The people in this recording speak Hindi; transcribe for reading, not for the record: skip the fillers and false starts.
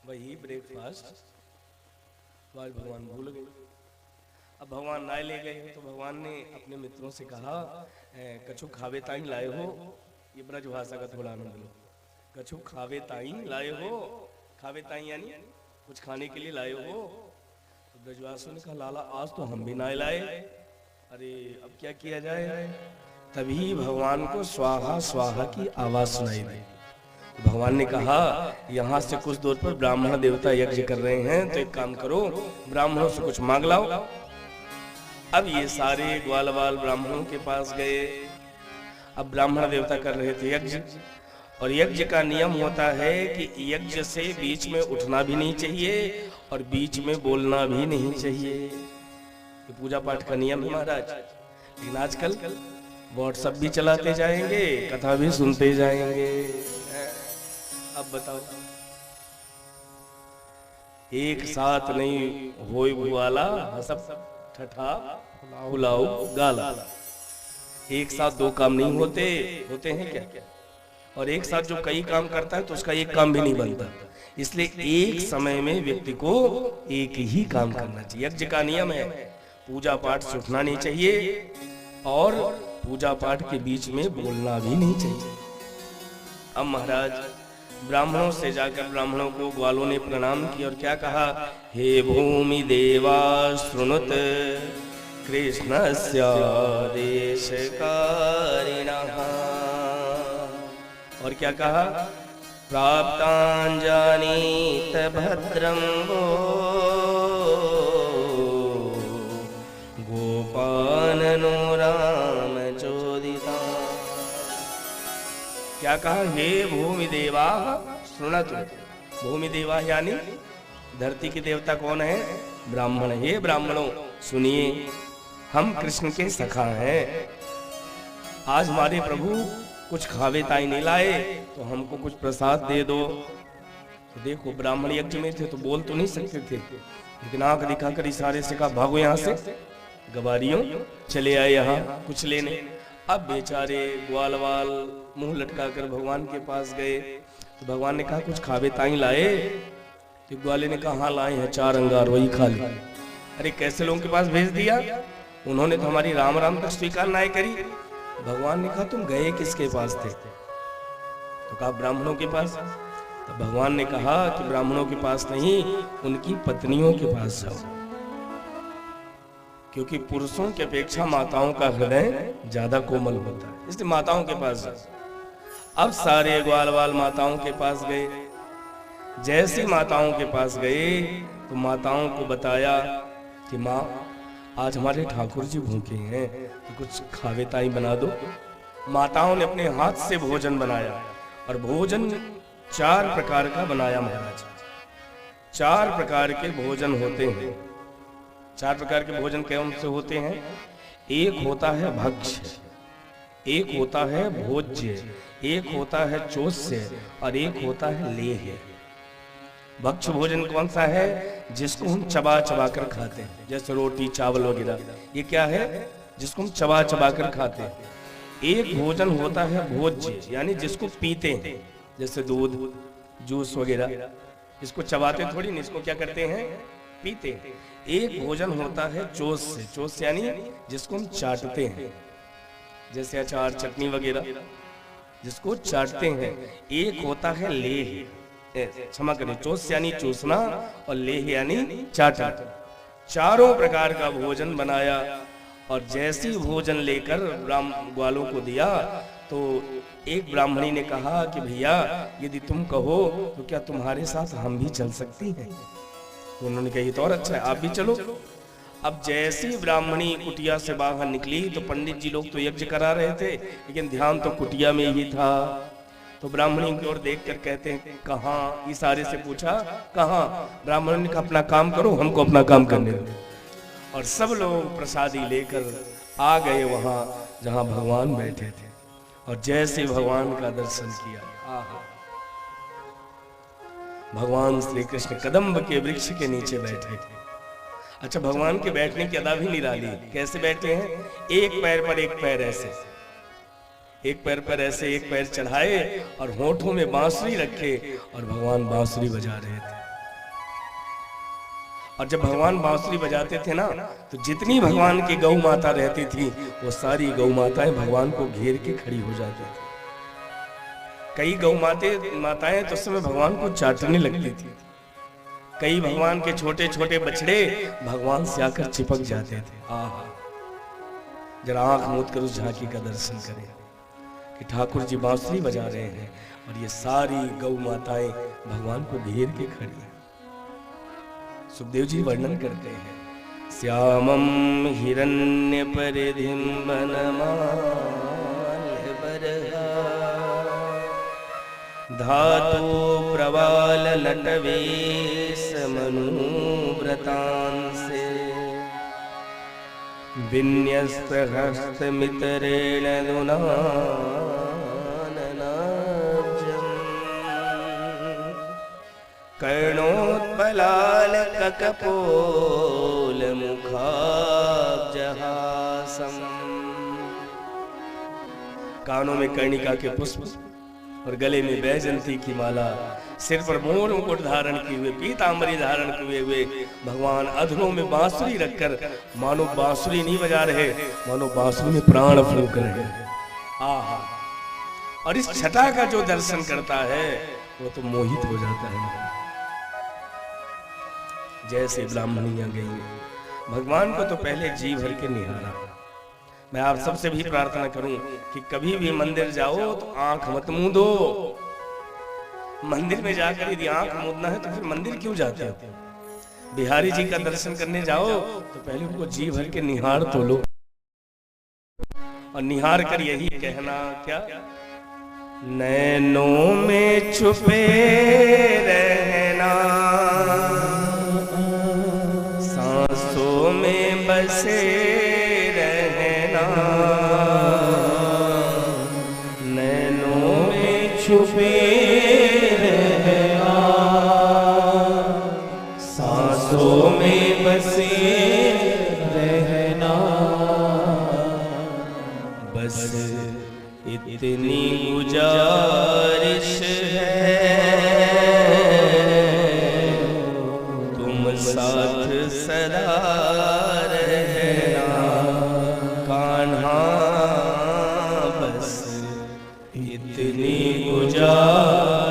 वही ब्रेकफास्ट आज भगवान भूल गए। अब भगवान नाय ले गए तो भगवान ने अपने मित्रों से कहा, कछु खावे ताई लाए हो? ये ब्रज भाषा का थोड़ा आनंद लो। कछु खावे ताई लाए हो? खावे ताई यानी कुछ खाने के लिए लाए हो? तो ब्रजवासियों ने कहा, लाला आज तो हम भी नाय लाए। अरे अब क्या किया जाए? तभी भगवान को स्वाहा स्वाहा की आवाज सुनाई दी। भगवान ने कहा, यहाँ से कुछ दूर पर ब्राह्मण देवता यज्ञ कर रहे हैं, तो एक काम करो, ब्राह्मणों से कुछ मांग लाओ। अब ये सारे ग्वाल बाल ब्राह्मणों के पास गए। अब ब्राह्मण देवता कर रहे थे यज्ञ, और यज्ञ का नियम होता है कि यज्ञ से बीच में उठना भी नहीं चाहिए और बीच में बोलना भी नहीं चाहिए। ये पूजा पाठ का नियम है महाराज। लेकिन आजकल व्हाट्सएप भी चलाते जाएंगे, कथा भी सुनते जाएंगे। अब बताओ, एक साथ नहीं होई वाला सब ठठा फुलाओ गाला। एक साथ दो काम नहीं होते हैं क्या? और एक साथ जो कई काम करता है तो उसका एक काम भी नहीं बनता। इसलिए एक समय में व्यक्ति को एक ही काम करना चाहिए। यज्ञ का नियम है, पूजा पाठ से उठना नहीं चाहिए और पूजा पाठ के बीच में बोलना भी नहीं चाहिए। अब महाराज ब्राह्मणों से जाकर ब्राह्मणों को ग्वालों ने प्रणाम किया और क्या कहा, हे भूमि देवा श्रृणुत कृष्णस्य देशकारिणः। और क्या कहा, प्राप्तांजानीत भद्रं वो गोपाननो राम चोदिता। क्या कहा, हे भूमि देवा सुनतु। भूमि देवा यानी धरती के देवता कौन है? ब्राह्मण। हे ब्राह्मणों सुनिए, हम कृष्ण के सखा हैं। आज हमारे प्रभु कुछ खावे ताई नहीं लाए, तो हमको कुछ प्रसाद दे दो। तो देखो ब्राह्मण यज्ञ में थे तो बोल तो नहीं सकते थे, लेकिन आंख दिखाकर इशारे से कहा, भागो यहाँ से गवारियों, चले आए यहाँ कुछ लेने। अब बेचारे ग्वाल वाल मुंह लटकाकर भगवान के पास गए। तो भगवान ने कहा, कुछ खावे ताई लाए? तो ग्वाले ने कहा, हाँ लाए हैं, 4 अंगार, वही खा ली। अरे कैसे लोगों के पास भेज दिया? उन्होंने तो हमारी राम राम तक स्वीकार ना करी। भगवान ने कहा, तुम गए किसके पास थे? तो कहा, ब्राह्मणों के पास। तो भगवान ने कहा कि ब्राह्मणों के पास नहीं, उनकी पत्नियों के पास जाओ, क्योंकि पुरुषों की अपेक्षा माताओं का हृदय ज्यादा कोमल होता है, इसलिए माताओं के पास जाओ। अब सारे ग्वाल वाल माताओं के पास गए। जैसी माताओं के पास गए तो माताओं को बताया कि माँ, आज हमारे ठाकुर जी भूखे हैं, तो कुछ खावे ताई बना दो। माताओं ने अपने हाथ से भोजन बनाया, और भोजन 4 प्रकार का बनाया महाराज। 4 प्रकार के भोजन होते हैं। 4 प्रकार के भोजन कौन से होते हैं? एक होता है भक्ष्य, एक होता है भोज्य, एक होता है चोष्य, और एक होता है लेह्य। भक्ष्य भोजन कौन सा है? जिसको हम चबा चबा कर खाते हैं, जैसे रोटी चावल वगैरह। ये क्या है? जिसको हम चबा चबा कर खाते हैं। एक भोजन होता है भोज्य, यानी जिसको पीते हैं, जैसे दूध जूस वगैरह। इसको चबाते थोड़ी नहीं, इसको क्या करते हैं? पीते हैं। एक भोजन होता है चोष्य, चोष्य यानी जिसको हम चाटते हैं, जैसे अचार चटनी वगैरह, जिसको चाटते हैं। एक होता है लेह्य, क्षमा करें, चोष्य यानी चूसना और लेह्य यानी चाटना। चारों प्रकार का भोजन बनाया, और जैसी भोजन लेकर ग्वालों को दिया तो एक ब्राह्मणी ने कहा कि भैया, यदि तुम कहो तो क्या तुम्हारे साथ हम भी चल सकती हैं? उन्होंने कहा, ये तो और अच्छा है, आप भी चलो। अब जैसी ब्राह्मणी कुटिया से बाहर निकली तो पंडित जी लोग तो यज्ञ करा रहे थे, लेकिन ध्यान तो कुटिया में ही था। तो ब्राह्मणी की ओर देखकर कहते हैं, कहाँ? इशारे से पूछा, कहाँ? ब्राह्मण ने कहा, अपना काम करो, हमको अपना काम करने दो। और सब लोग प्रसादी लेकर आ गए वहां जहां भगवान बैठे थे, और जैसे भगवान का दर्शन किया, आहा, भगवान श्री कृष्ण कदम्ब के वृक्ष के नीचे बैठे थे। अच्छा, भगवान के बैठने की अदा भी निराली। कैसे बैठे हैं? एक पैर पर एक पैर ऐसे, एक पैर पर ऐसे एक पैर चढ़ाए और होठों में बांसुरी रखे, और भगवान बांसुरी बजा रहे थे। और जब भगवान बांसुरी बजाते थे ना, तो जितनी भगवान की गौ माता रहती थी वो सारी गौ माताएं भगवान को घेर के खड़ी हो जाती थी। कई गौ माताएं तो उस समय भगवान को चाटने लगती थी। कई भगवान के छोटे छोटे बछड़े भगवान से आकर चिपक जाते थे। आहा, जरा आंख मूंद कर उस झांकी का दर्शन करें कि ठाकुर जी बांसुरी बजा रहे हैं और ये सारी गौ माताएं भगवान को घेर के खड़ी हैं। सुखदेव जी वर्णन करते हैं, श्यामम हिरण्य परिधिम वनमाल्यबरहा धातु प्रवाल लटवेश मनुव्रतांसे विन्यस्त हस्त मितरेण दुनाननाब्जम् कर्णोत्पलाल ककपोल मुखाब्जहासम्। कानों में कर्णिका के पुष्प और गले में बैजंती की माला, सिर पर मोर मुकुट धारण किए हुए, पीतांबरी धारण किए हुए भगवान अधरों में बांसुरी रखकर मानो बांसुरी नहीं बजा रहे, मानो बांसुरी में प्राण फूंक रहे हैं। आहा, और इस छटा का जो दर्शन करता है वो तो मोहित हो जाता है। जैसे ब्राह्मणियां गई, भगवान को तो पहले जी भर के निहारा। मैं आप सबसे भी प्रार्थना करूं कि कभी भी मंदिर जाओ तो आंख मत मूंदो। मंदिर में जाकर यदि आंख मूंदना है तो फिर मंदिर क्यों जाते हो? बिहारी जी का दर्शन करने जाओ तो पहले उनको जी भर के निहार तो लो, और निहार कर यही कहना क्या, नैनों में छुपे रहना, सांसों में बसे नैनों में छुपे रहना, सांसों में बसे रहना, बस इतनी गुजारिश है तुम साथ सदा रहना कान्हा, बस इतनी गुजारिश